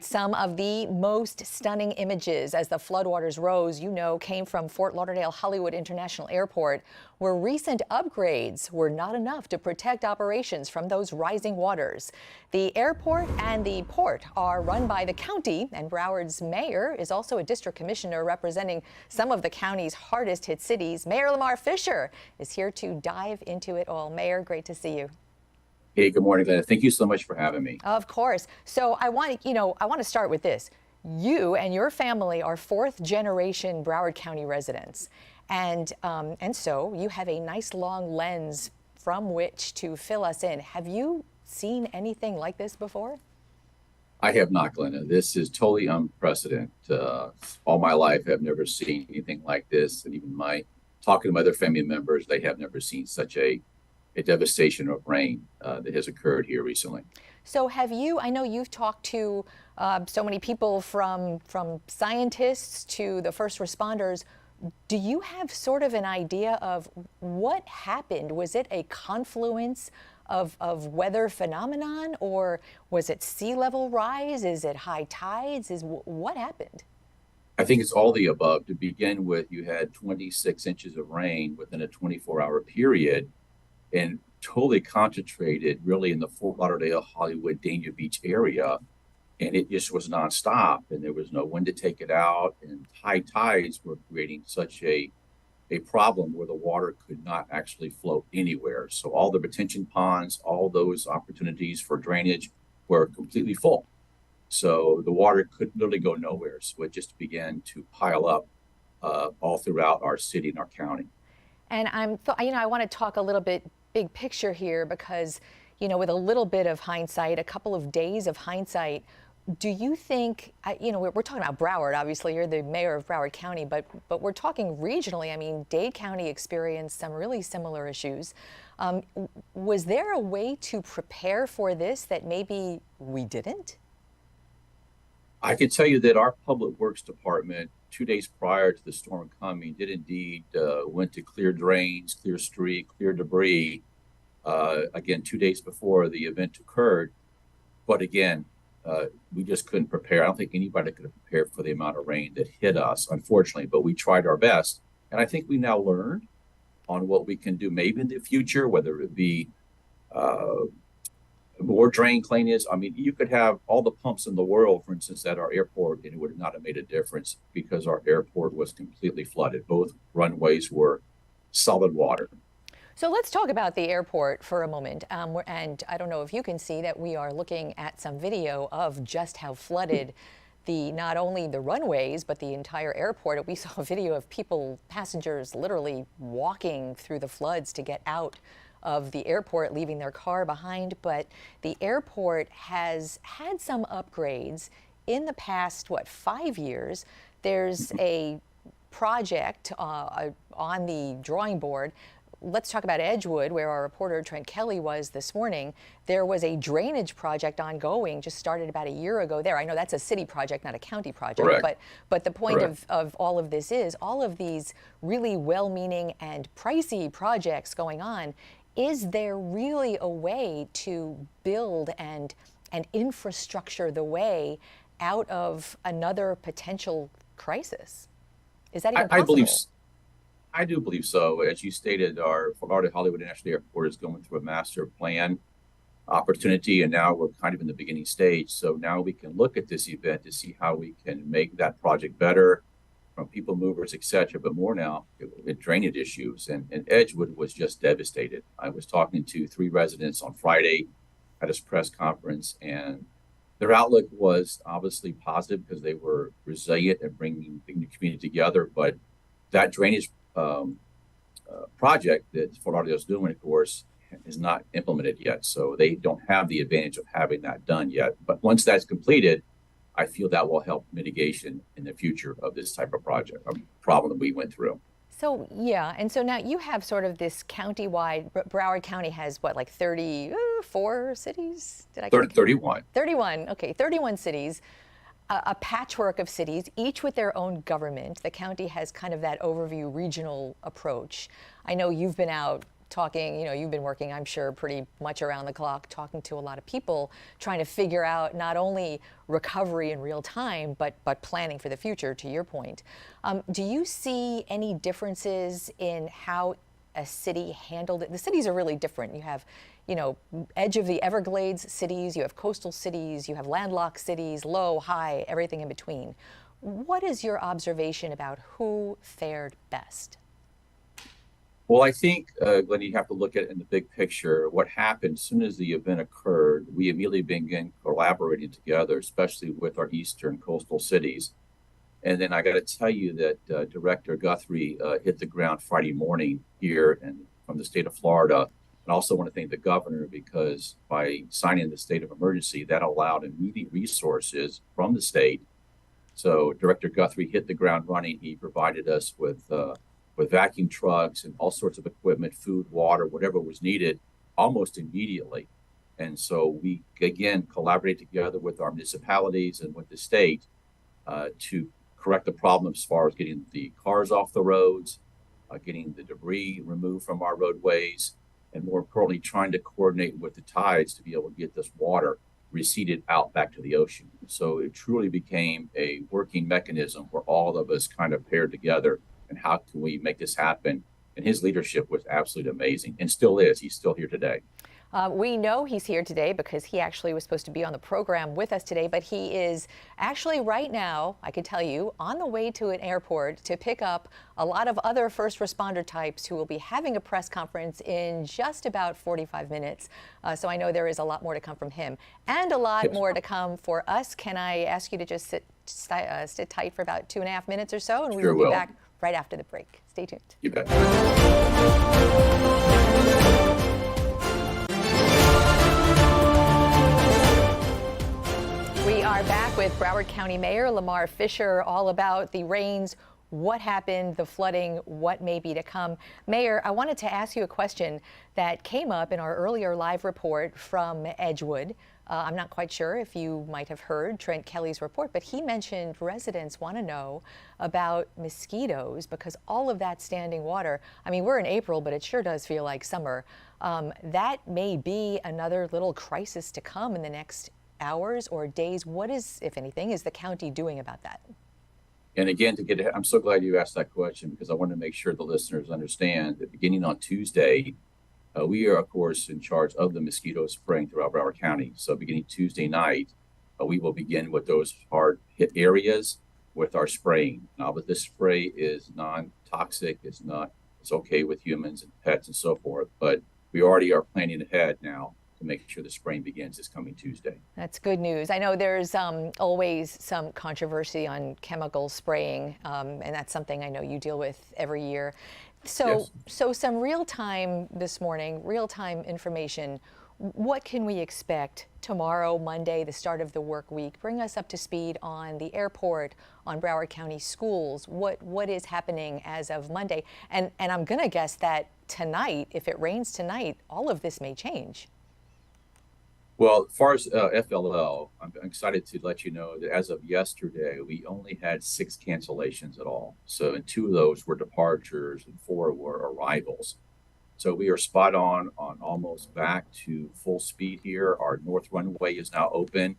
Some of the most stunning images as the floodwaters rose, came from Fort Lauderdale-Hollywood International Airport, where recent upgrades were not enough to protect operations from those rising waters. The airport and the port are run by the county, and Broward's mayor is also a district commissioner representing some of the county's hardest hit cities. Mayor Lamar is here to dive into it all. Mayor, great to see you. Hey, good morning, Glenna. Thank you so much for having me. Of course. So I want to start with this. You and your family are fourth generation Broward County residents. And so you have a nice long lens from which to fill us in. Have you seen anything like this before? I have not, Glenna. This is totally unprecedented. All my life, I've never seen anything like this. And even talking to my other family members, they have never seen such a devastation of rain that has occurred here recently. So I know you've talked to so many people from scientists to the first responders. Do you have sort of an idea of what happened? Was it a confluence of weather phenomenon, or was it sea level rise? Is it high tides? What happened? I think it's all the above. To begin with, you had 26 inches of rain within a 24-hour period, and totally concentrated really in the Fort Lauderdale-Hollywood, Dania Beach area. And it just was nonstop, and there was no wind to take it out. And high tides were creating such a problem where the water could not actually flow anywhere. So all the retention ponds, all those opportunities for drainage were completely full. So the water could literally go nowhere. So it just began to pile up all throughout our city and our county. And I want to talk a little bit big picture here because, with a little bit of hindsight, a couple of days of hindsight, do you think, we're talking about Broward, obviously, you're the mayor of Broward County, but we're talking regionally. I mean, Dade County experienced some really similar issues. Was there a way to prepare for this that maybe we didn't? I can tell you that our Public Works Department, 2 days prior to the storm coming, did indeed went to clear drains, clear street, clear debris, again, 2 days before the event occurred. But again, we just couldn't prepare. I don't think anybody could have prepared for the amount of rain that hit us, unfortunately, but we tried our best. And I think we now learned on what we can do maybe in the future, whether it be more drain cleanliness. I mean, you could have all the pumps in the world, for instance, at our airport, and it would not have made a difference because our airport was completely flooded. Both runways were solid water. So let's talk about the airport for a moment. And I don't know if you can see that we are looking at some video of just how flooded not only the runways, but the entire airport. We saw a video of passengers literally walking through the floods to get out of the airport, leaving their car behind. But the airport has had some upgrades in the past, 5 years. There's a project on the drawing board. Let's talk about Edgewood, where our reporter Trent Kelly was this morning. There was a drainage project ongoing, just started about a year ago there. I know that's a city project, not a county project. Correct. But the point of all of this is all of these really well-meaning and pricey projects going on. Is there really a way to build and infrastructure the way out of another potential crisis? Is that even possible? I do believe so. As you stated, our Fort Lauderdale-Hollywood International Airport is going through a master plan opportunity, and now we're kind of in the beginning stage. So now we can look at this event to see how we can make that project better from people movers, et cetera, but more now with drainage issues. And Edgewood was just devastated. I was talking to 3 residents on Friday at a press conference, and their outlook was obviously positive because they were resilient and bringing the community together. But that drainage project that Fort Lauderdale is doing, of course, is not implemented yet. So they don't have the advantage of having that done yet. But once that's completed, I feel that will help mitigation in the future of this type of project, a problem that we went through. So, yeah. And so now you have sort of this county-wide, Broward County has what, like 34 cities? 31. 31. Okay. 31 cities. A patchwork of cities, each with their own government. The county has kind of that overview regional approach. I know you've been out talking, you've been working, I'm sure, pretty much around the clock, talking to a lot of people, trying to figure out not only recovery in real time, but planning for the future, to your point. Do you see any differences in how a city handled it? The cities are really different. You have, edge of the Everglades cities, you have coastal cities, you have landlocked cities, low, high, everything in between. What is your observation about who fared best? Well, I think, Glenn, you have to look at it in the big picture. What happened as soon as the event occurred, we immediately began collaborating together, especially with our eastern coastal cities. And then I got to tell you that Director Guthrie hit the ground Friday morning here and from the state of Florida. And I also want to thank the governor because by signing the state of emergency, that allowed immediate resources from the state. So Director Guthrie hit the ground running. He provided us with vacuum trucks and all sorts of equipment, food, water, whatever was needed, almost immediately. And so we, again, collaborated together with our municipalities and with the state to correct the problem as far as getting the cars off the roads, getting the debris removed from our roadways, and more importantly, trying to coordinate with the tides to be able to get this water receded out back to the ocean. So it truly became a working mechanism where all of us kind of paired together and how can we make this happen? And his leadership was absolutely amazing and still is. He's still here today. We know he's here today because he actually was supposed to be on the program with us today, but he is actually right now, I can tell you, on the way to an airport to pick up a lot of other first responder types who will be having a press conference in just about 45 minutes. So I know there is a lot more to come from him and a lot more to come for us. Can I ask you to just sit tight for about 2.5 minutes or so, and we will be back right after the break. Stay tuned. You bet. We are back with Broward County Mayor Lamar Fisher, all about the rains, what happened, the flooding, what may be to come. Mayor, I wanted to ask you a question that came up in our earlier live report from Edgewood. I'm not quite sure if you might have heard Trent Kelly's report, but he mentioned residents want to know about mosquitoes because all of that standing water, I mean, we're in April, but it sure does feel like summer. That may be another little crisis to come in the next hours or days. What is, if anything, is the county doing about that? And again, I'm so glad you asked that question because I want to make sure the listeners understand that beginning on Tuesday, we are, of course, in charge of the mosquito spraying throughout Broward County. So beginning Tuesday night, we will begin with those hard hit areas with our spraying. Now, but this spray is non-toxic. It's okay with humans and pets and so forth. But we already are planning ahead now to make sure the spraying begins this coming Tuesday. That's good news. I know there's always some controversy on chemical spraying, and that's something I know you deal with every year. So some real-time this morning, real-time information. What can we expect tomorrow, Monday, the start of the work week? Bring us up to speed on the airport, on Broward County schools. What is happening as of Monday? And I'm going to guess that tonight, if it rains tonight, all of this may change. Well, as far as FLL, I'm excited to let you know that as of yesterday, we only had 6 cancellations at all. So, and 2 of those were departures and 4 were arrivals. So we are spot on almost back to full speed here. Our north runway is now open.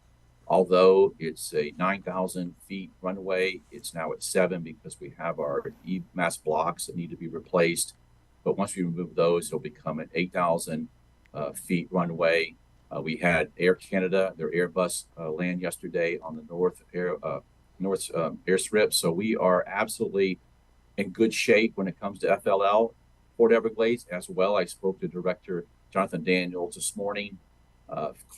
Although it's a 9,000 feet runway, it's now at 7 because we have our mass blocks that need to be replaced. But once we remove those, it'll become an 8,000 feet runway. We had Air Canada, their Airbus land yesterday on the north airstrip. So we are absolutely in good shape when it comes to FLL, Port Everglades as well. I spoke to Director Jonathan Daniels this morning.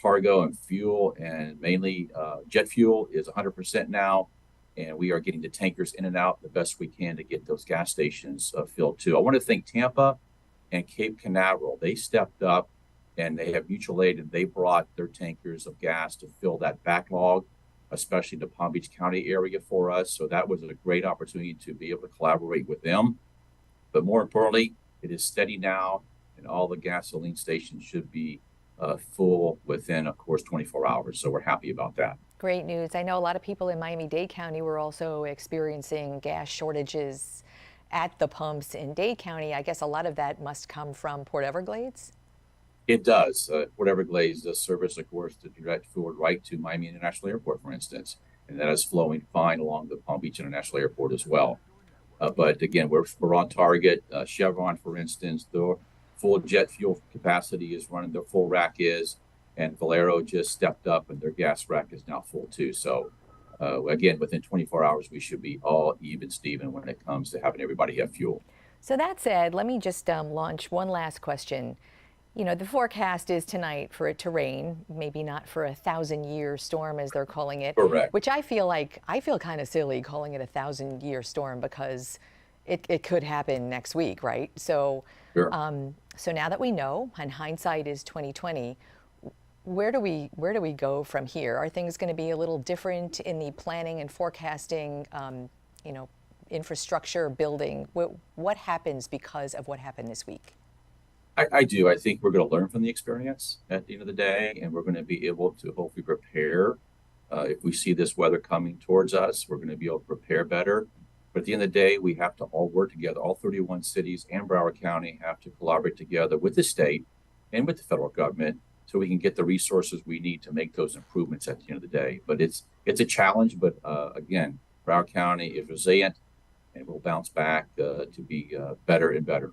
Cargo and fuel, and mainly jet fuel, is 100% now. And we are getting the tankers in and out the best we can to get those gas stations filled too. I want to thank Tampa and Cape Canaveral. They stepped up and they have mutual aid, and they brought their tankers of gas to fill that backlog, especially the Palm Beach County area for us. So that was a great opportunity to be able to collaborate with them. But more importantly, it is steady now, and all the gasoline stations should be full within, of course, 24 hours. So we're happy about that. Great news. I know a lot of people in Miami-Dade County were also experiencing gas shortages at the pumps in Dade County, I guess a lot of that must come from Port Everglades. It does. Port Everglades does service, of course, the direct fuel right to Miami International Airport, for instance, and that is flowing fine along the Palm Beach International Airport as well. But again, we're on target. Chevron, for instance, the full jet fuel capacity is running, their full rack is, and Valero just stepped up and their gas rack is now full too. So again, within 24 hours, we should be all even Steven when it comes to having everybody have fuel. So that said, let me just launch one last question. You know, the forecast is tonight for it to rain, maybe not for a 1,000-year storm as they're calling it. Correct. Which I feel kind of silly calling it a 1,000-year storm because it could happen next week, right? So, Sure. so now that we know, and hindsight is 2020, where do we go from here? Are things going to be a little different in the planning and forecasting, you know, infrastructure building? What happens because of what happened this week? I do. I think we're going to learn from the experience at the end of the day, and we're going to be able to hopefully prepare. If we see this weather coming towards us, we're going to be able to prepare better. But at the end of the day, we have to all work together. All 31 cities and Broward County have to collaborate together with the state and with the federal government so we can get the resources we need to make those improvements at the end of the day. But it's a challenge. But again, Broward County is resilient and will bounce back to be better and better.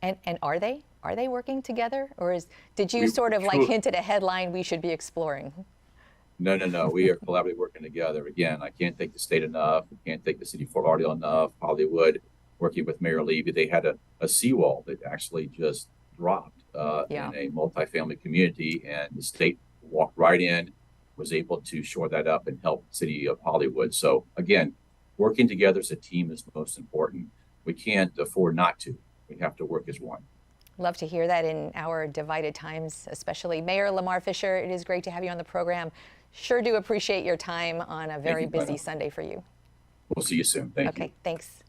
And are they? Are they working together? Or did you sort of like hint at a headline we should be exploring? No. We are collaboratively working together. Again, I can't thank the state enough. I can't thank the city of Fort Lauderdale enough. Hollywood, working with Mayor Levy, they had a seawall that actually just dropped in a multifamily community, and the state walked right in, was able to shore that up and help the city of Hollywood. So again, working together as a team is most important. We can't afford not to. We have to work as one. Love to hear that in our divided times, especially. Mayor Lamar Fisher, it is great to have you on the program. Sure do appreciate your time on a very busy Sunday for you. We'll see you soon. Thank you. Okay, thanks.